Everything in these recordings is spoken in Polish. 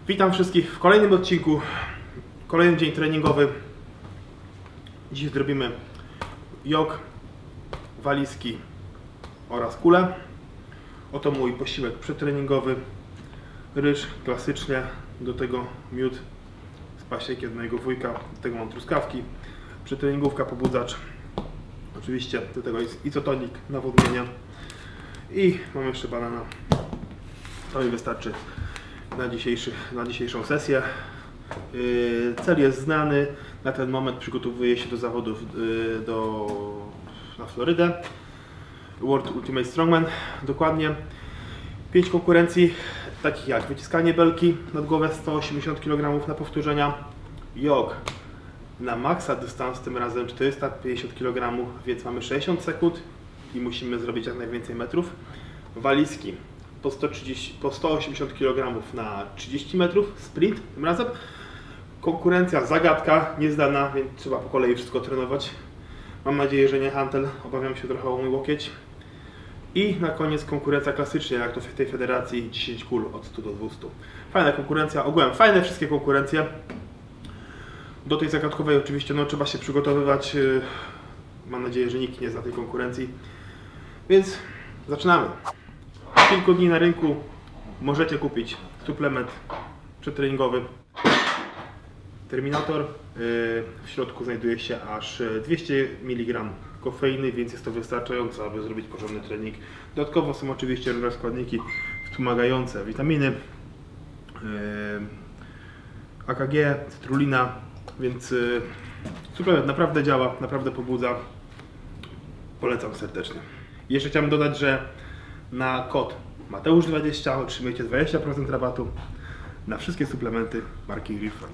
Witam wszystkich w kolejnym odcinku, kolejny dzień treningowy. Dziś zrobimy jog, walizki oraz kulę. Oto mój posiłek przedtreningowy. Ryż klasycznie, do tego miód z pasieki od mojego wujka, do tego mam truskawki, przedtreningówka, pobudzacz. Oczywiście do tego jest izotonik, nawodnienia i mam jeszcze banana. To mi wystarczy na dzisiejszą sesję. Cel jest znany. Na ten moment przygotowuję się do zawodów na Florydę. World Ultimate Strongman. Dokładnie 5 konkurencji, takich jak wyciskanie belki nad głowę 180 kg na powtórzenia, jog na maksa dystans, tym razem 450 kg, więc mamy 60 sekund i musimy zrobić jak najwięcej metrów. Walizki po 180 kg na 30 metrów, sprint tym razem. Konkurencja zagadka, niezdana, więc trzeba po kolei wszystko trenować. Mam nadzieję, że nie hantel, obawiam się trochę o mój łokieć. I na koniec konkurencja klasycznie, jak to w tej federacji, 10 kul od 100 do 200. Fajna konkurencja, ogółem fajne wszystkie konkurencje. Do tej zagadkowej oczywiście trzeba się przygotowywać. Mam nadzieję, że nikt nie zna tej konkurencji. Więc zaczynamy. Kilku dni na rynku możecie kupić suplement przedtreningowy Terminator. W środku znajduje się aż 200 mg kofeiny, więc jest to wystarczające, aby zrobić porządny trening. Dodatkowo są oczywiście różne składniki wspomagające, witaminy, AKG, cytrulina, więc suplement naprawdę działa, naprawdę pobudza. Polecam serdecznie. Jeszcze chciałem dodać, że na kod Mateusz20 otrzymujecie 20% rabatu na wszystkie suplementy marki Grifon.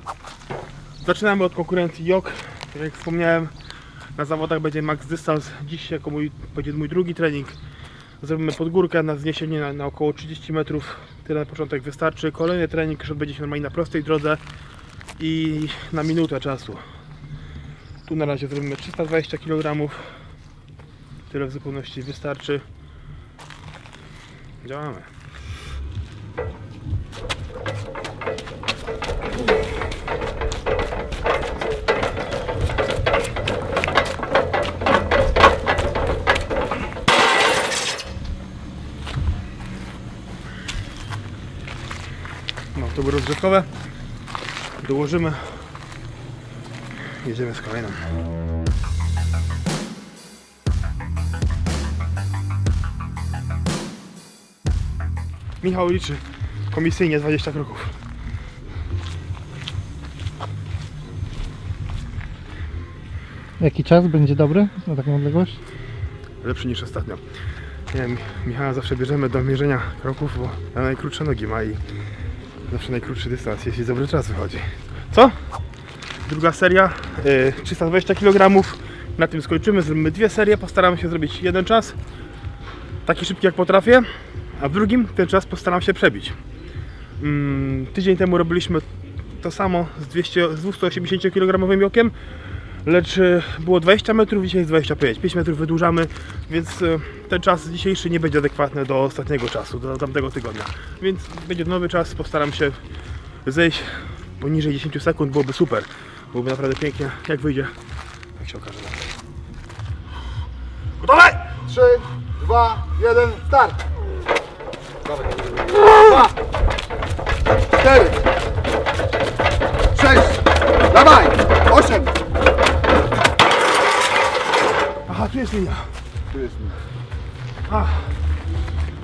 Zaczynamy od konkurencji jog. Tak jak wspomniałem, na zawodach będzie max dystans. Dziś będzie mój drugi trening. Zrobimy podgórkę na zniesienie na około 30 metrów. Tyle na początek wystarczy. Kolejny trening już odbędzie się normalnie na prostej drodze i na minutę czasu. Tu na razie zrobimy 320 kg. Tyle w zupełności wystarczy. Działamy. No, to były rozgrzewkowe. Dołożymy. Jedziemy z kolejną. Michał liczy komisyjnie 20 kroków. Jaki czas będzie dobry na taką odległość? Lepszy niż ostatnio. Nie wiem, Michała zawsze bierzemy do mierzenia kroków, bo na najkrótsze nogi ma i zawsze najkrótszy dystans, jeśli dobry czas wychodzi. Co? Druga seria, 320 kg. Na tym skończymy, zrobimy dwie serie, postaramy się zrobić jeden czas, taki szybki jak potrafię, a w drugim ten czas postaram się przebić. Tydzień temu robiliśmy to samo z 280 kg jokiem, lecz było 20 metrów, dzisiaj jest 25. 5 metrów wydłużamy, więc ten czas dzisiejszy nie będzie adekwatny do ostatniego czasu, do tamtego tygodnia. Więc będzie nowy czas, postaram się zejść poniżej 10 sekund, byłoby super. Byłoby naprawdę pięknie, jak wyjdzie, jak się okaże. Gotowe! 3, 2, 1, start! 2, 4, 6, dawaj! 8! Aha, tu jest linia. Tu jest mi.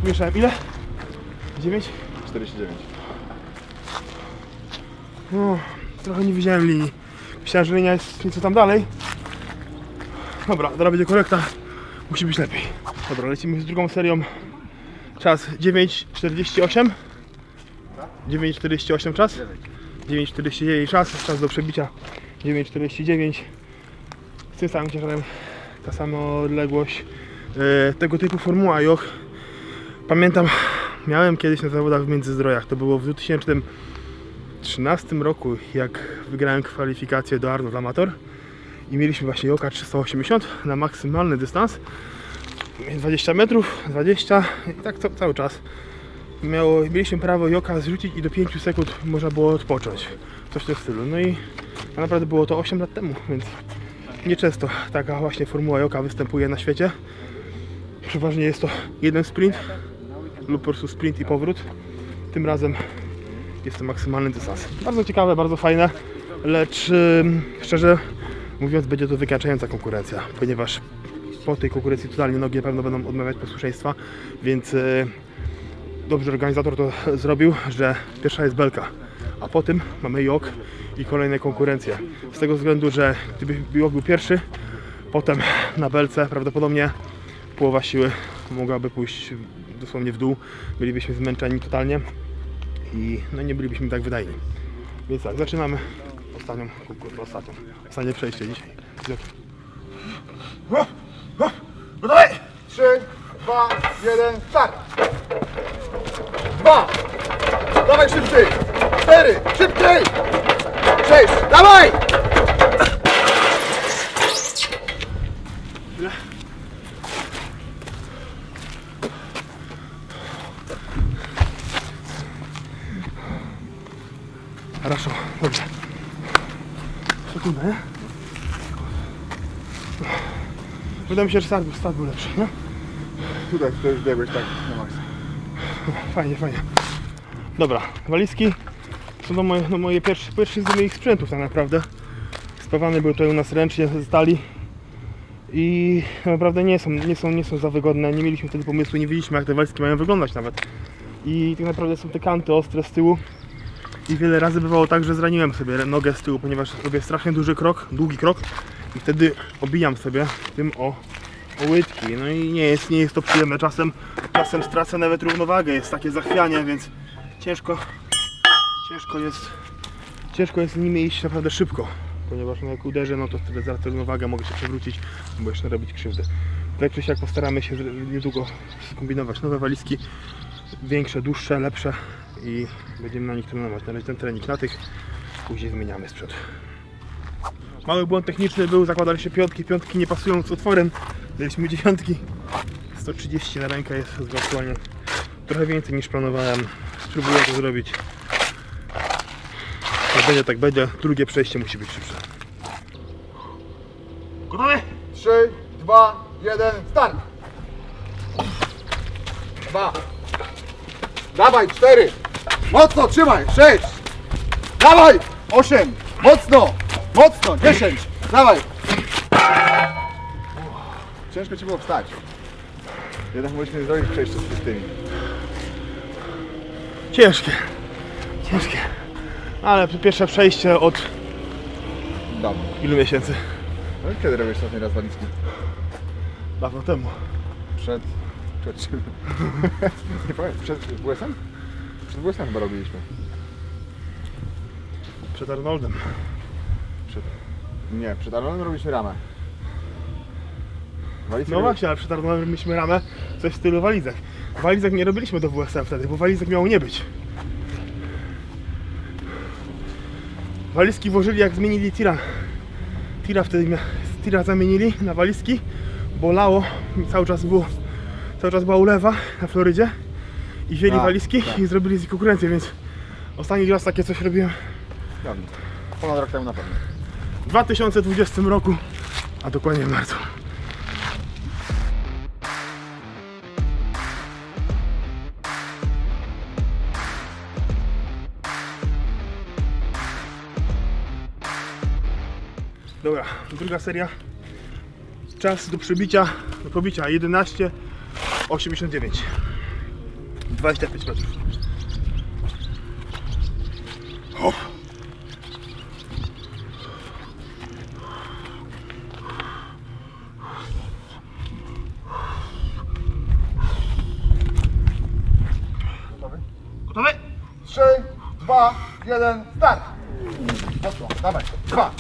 Mieszałem ile? 9? 49. No, trochę nie widziałem linii. Myślałem, że linia jest nieco tam dalej. Dobra, teraz będzie korekta. Musi być lepiej. Dobra, lecimy z drugą serią. Czas 9:48. 9:48 czas. 9:49 czas do przebicia. 9:49. Z tym samym ciężarem ta sama odległość. Tego typu formuła jog. Pamiętam, miałem kiedyś na zawodach w Międzyzdrojach. To było w 2013 roku, jak wygrałem kwalifikację do Arnold Amateur i mieliśmy właśnie joka 380 na maksymalny dystans. 20 metrów, 20 i tak cały czas. mieliśmy prawo joka zrzucić i do 5 sekund można było odpocząć. Coś w tym stylu. No i tak naprawdę było to 8 lat temu, więc nieczęsto taka właśnie formuła joka występuje na świecie. Przeważnie jest to jeden sprint lub po prostu sprint i powrót. Tym razem jest to maksymalny dystans. Bardzo ciekawe, bardzo fajne, lecz szczerze mówiąc będzie to wykaczająca konkurencja, ponieważ po tej konkurencji totalnie nogi na pewno będą odmawiać posłuszeństwa, więc dobrze organizator to zrobił, że pierwsza jest belka, a potem mamy jog i kolejne konkurencje. Z tego względu, że gdyby jog był pierwszy, potem na belce prawdopodobnie połowa siły mogłaby pójść dosłownie w dół, bylibyśmy zmęczeni totalnie i no nie bylibyśmy tak wydajni. Więc tak, zaczynamy ostatnie przejście dzisiaj. Gotowy! 3, 2, 1, start! 2! Dawaj szybciej! 4! Szybciej! 6! Dawaj! Хорошо, dobrze. Sekundę, nie? Wydaje mi się, że start był lepszy, nie? Tutaj to już biegłeś tak na maksa. Fajnie, fajnie. Dobra, walizki są moje pierwsze z moich sprzętów tak naprawdę. Spawane były tutaj u nas ręcznie ze stali i naprawdę nie są za wygodne. Nie mieliśmy wtedy pomysłu, nie wiedzieliśmy jak te walizki mają wyglądać nawet. I tak naprawdę są te kanty ostre z tyłu. I wiele razy bywało tak, że zraniłem sobie nogę z tyłu, ponieważ robię strasznie długi krok i wtedy obijam sobie tym o łydki. No i nie jest to przyjemne. Czasem stracę nawet równowagę, jest takie zachwianie, więc ciężko jest z nimi iść naprawdę szybko, ponieważ no jak uderzę, no to wtedy zaraz równowagę mogę się przewrócić, bo jeszcze robić krzywdę. Tak czy siak postaramy się niedługo skombinować nowe walizki, większe, dłuższe, lepsze i będziemy na nich trenować. Na razie ten trening na tych, później zmieniamy sprzęt. Mały błąd techniczny był, zakładaliśmy piątki nie pasują z otworem, daliśmy 9. 130 na rękę jest aktualnie trochę więcej niż planowałem. Spróbuję to zrobić. Jak będzie, tak będzie. Drugie przejście musi być szybsze. Gotowy? 3, 2, 1, start! 2! Dawaj, 4! Mocno, trzymaj! 6! Dawaj! 8! Mocno! Mocno! 10! Dawaj! Ciężko ci było wstać. Jednak mogliśmy zrobić przejście z tymi. Ciężkie. Ale pierwsze przejście od Dawno. ilu miesięcy? No i kiedy robisz ostatni raz walizki? Dawno temu. Przed czym? Nie powiem, przed WSM? Przed WSM chyba robiliśmy. Przed Arnoldem. Nie, przed Arnoldem robiliśmy ramę. Walizki No właśnie, ale przed Arnoldem mieliśmy ramę, coś w stylu walizek. Walizek nie robiliśmy do WSM wtedy, bo walizek miało nie być. Walizki włożyli jak zmienili tira. Tira zamienili na walizki, bo lało, cały czas była ulewa na Florydzie i wzięli Tak, walizki tak. i zrobili z nich konkurencję, więc ostatni raz takie coś robiłem Dawno. Ponad rok temu na pewno. w 2020 roku, a dokładnie w marcu. Dobra, druga seria. Czas do pobicia 11:89. 25 metrów. Gotowy? 3, 2, 1, start! Mocno, dawaj, 2.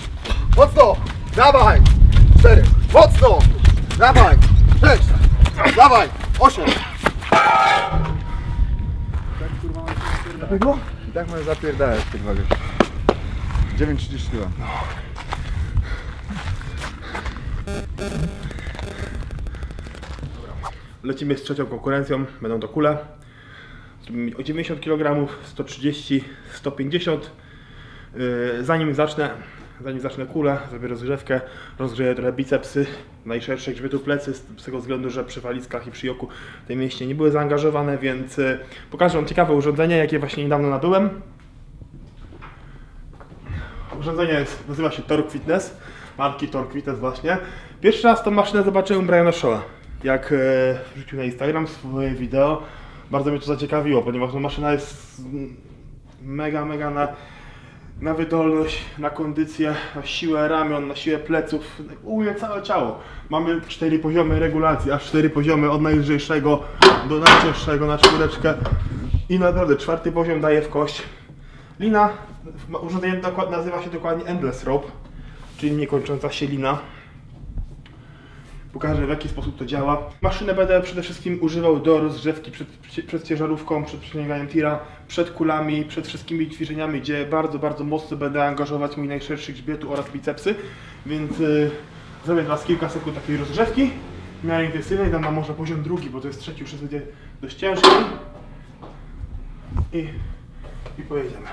Mocno, dawaj, 4. Mocno, dawaj, 6. Dawaj, 8. Dlatego? I tak mamy zapierdalać tych wagę. 9,30 kg. Lecimy z trzecią konkurencją, będą to kule. o 90 kg, 130, 150. Zanim zacznę kulę, zrobię rozgrzewkę, rozgrzeję trochę bicepsy, najszersze grzbietu plecy, z tego względu, że przy walizkach i przy joku te mięśnie nie były zaangażowane, więc pokażę Wam ciekawe urządzenie, jakie właśnie niedawno nabyłem. Urządzenie nazywa się Torque Fitness, marki Torque Fitness właśnie. Pierwszy raz tą maszynę zobaczyłem u Briana Shaw'a, jak wrzucił na Instagram swoje wideo. Bardzo mnie to zaciekawiło, ponieważ ta maszyna jest mega na wydolność, na kondycję, na siłę ramion, na siłę pleców, ujmie całe ciało. Mamy 4 poziomy regulacji, aż 4 poziomy od najlżejszego do najcięższego na czwóreczkę i naprawdę 4 poziom daje w kość. Lina, urządzenie nazywa się dokładnie Endless Rope, czyli niekończąca się lina. Pokażę, w jaki sposób to działa. Maszynę będę przede wszystkim używał do rozgrzewki przed ciężarówką, przed przeciąganiem tira, przed kulami, przed wszystkimi ćwiczeniami, gdzie bardzo mocno będę angażować mój najszerszy grzbietu oraz bicepsy. Więc zrobię teraz kilka sekund takiej rozgrzewki w miarę intensywnej, dam na może poziom drugi, bo to jest trzeci, już będzie dość ciężki. I pojedziemy.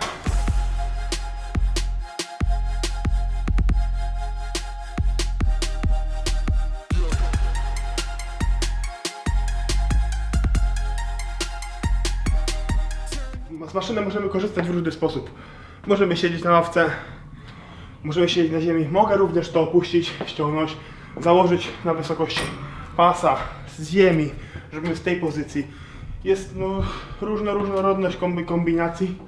Z maszyny możemy korzystać w różny sposób. Możemy siedzieć na ławce, możemy siedzieć na ziemi. Mogę również to opuścić, ściągnąć, założyć na wysokości pasa, z ziemi, żebyśmy z tej pozycji. Jest różnorodność kombinacji.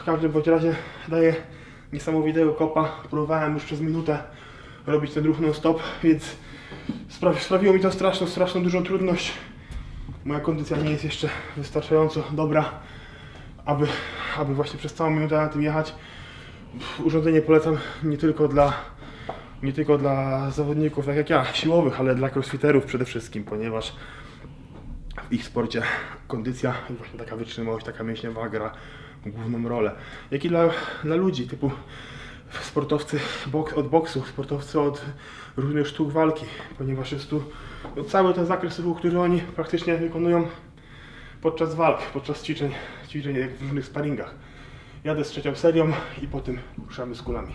W każdym bądź razie daje niesamowitego kopa. Próbowałem już przez minutę robić ten ruch non-stop, więc sprawiło mi to straszną dużą trudność. Moja kondycja nie jest jeszcze wystarczająco dobra, aby właśnie przez całą minutę na tym jechać. Urządzenie polecam nie tylko dla zawodników tak jak ja, siłowych, ale dla crossfiterów przede wszystkim, ponieważ w ich sporcie kondycja i właśnie taka wytrzymałość, taka mięśniowa gra główną rolę. Jak i dla ludzi typu sportowcy od boksu, sportowcy od różnych sztuk walki, ponieważ jest tu cały ten zakres ruchu, który oni praktycznie wykonują podczas walk, podczas ćwiczeń jak w różnych sparingach. Jadę z trzecią serią i potem ruszamy z kulami.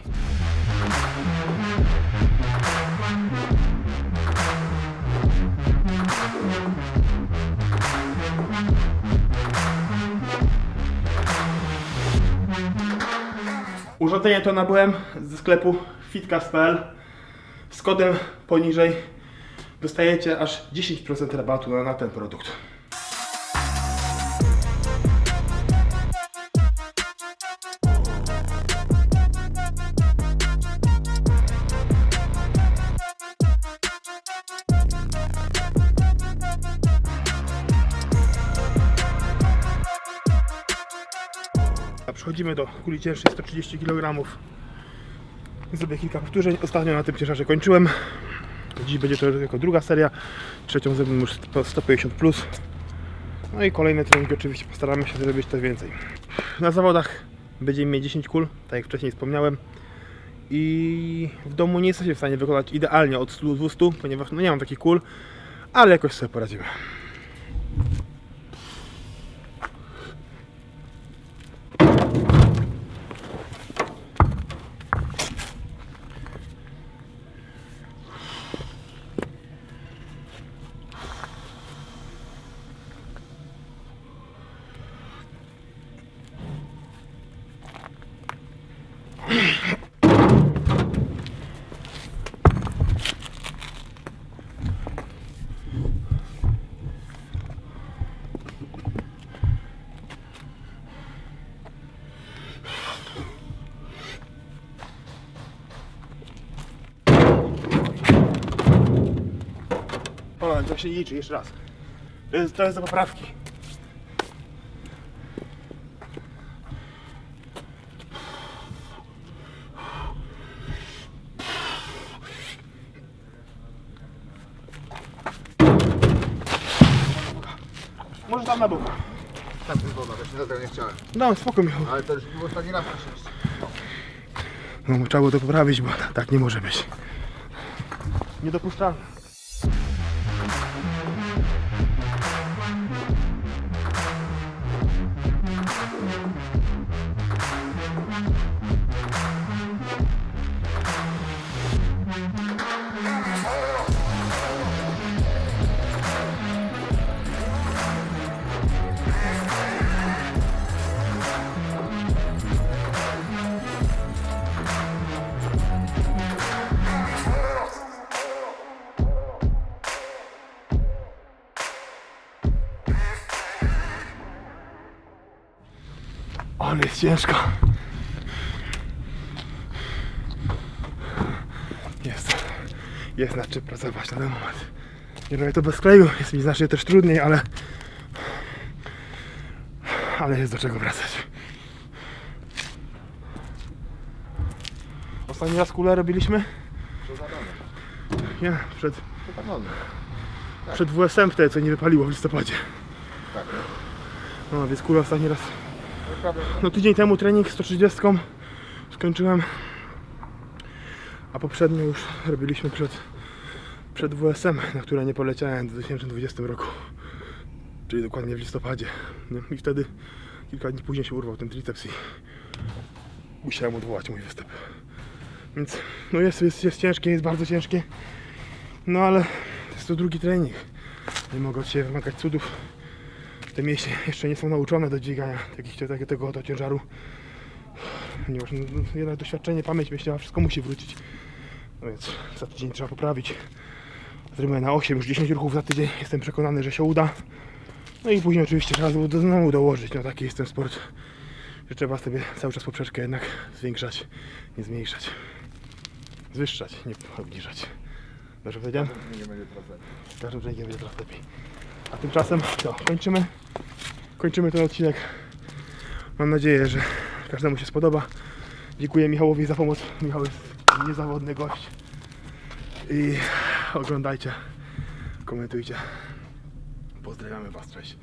Urządzenie to nabyłem ze sklepu fitcast.pl. Z kodem poniżej dostajecie aż 10% rabatu na ten produkt. Przechodzimy do kuli cięższej 130 kg. Zrobię kilka powtórzeń. Ostatnio na tym ciężarze kończyłem. Dziś będzie to jako druga seria. Trzecią zrobimy już 150+. No i kolejne treningi oczywiście postaramy się zrobić to więcej. Na zawodach będziemy mieć 10 kul, tak jak wcześniej wspomniałem. I w domu nie jesteśmy w stanie wykonać idealnie od 100 do 200, ponieważ nie mam takich kul, ale jakoś sobie poradzimy. To się nie liczy, jeszcze raz. To jest do poprawki. Może tam na bok. Tak, to jest woda, też dlatego nie chciałem. No, spoko Michał. Ale to już było ostatni raz na szczęście. No, trzeba było to poprawić, bo tak nie może być. Niedopuszczalne. ale jest ciężko. Jest nad czym pracować na ten moment. Nie robię to bez kleju, jest mi znacznie też trudniej, ale jest do czego wracać. Ostatni raz kulę robiliśmy? Nie, przed WSM wtedy, co nie wypaliło w listopadzie. Tak, No więc kulę ostatni raz. prawie. No tydzień temu trening 130 skończyłem, a poprzednio już robiliśmy przed WSM, na które nie poleciałem w 2020 roku, czyli dokładnie w listopadzie. No i wtedy kilka dni później się urwał ten triceps i musiałem odwołać mój występ. Więc no jest ciężkie, jest bardzo ciężkie, no ale jest to drugi trening. Nie mogę od siebie wymagać cudów. Te mięśnie jeszcze nie są nauczone do dźwigania tego oto ciężaru. Ponieważ jednak doświadczenie, pamięć mięśniowa, wszystko musi wrócić. No więc za tydzień trzeba poprawić. Zrobimy na 8, już 10 ruchów za tydzień. Jestem przekonany, że się uda. No i później oczywiście trzeba znowu dołożyć. No taki jest ten sport, że trzeba sobie cały czas poprzeczkę jednak zwiększać, nie zmniejszać. Zwyższać, nie obniżać. Dobrze powiedziałem? Nie będzie teraz lepiej. Z każdym treningiem będzie coraz lepiej. A tymczasem co, kończymy ten odcinek. Mam nadzieję, że każdemu się spodoba. Dziękuję Michałowi za pomoc. Michał jest niezawodny gość. I oglądajcie, komentujcie. Pozdrawiamy Was, cześć.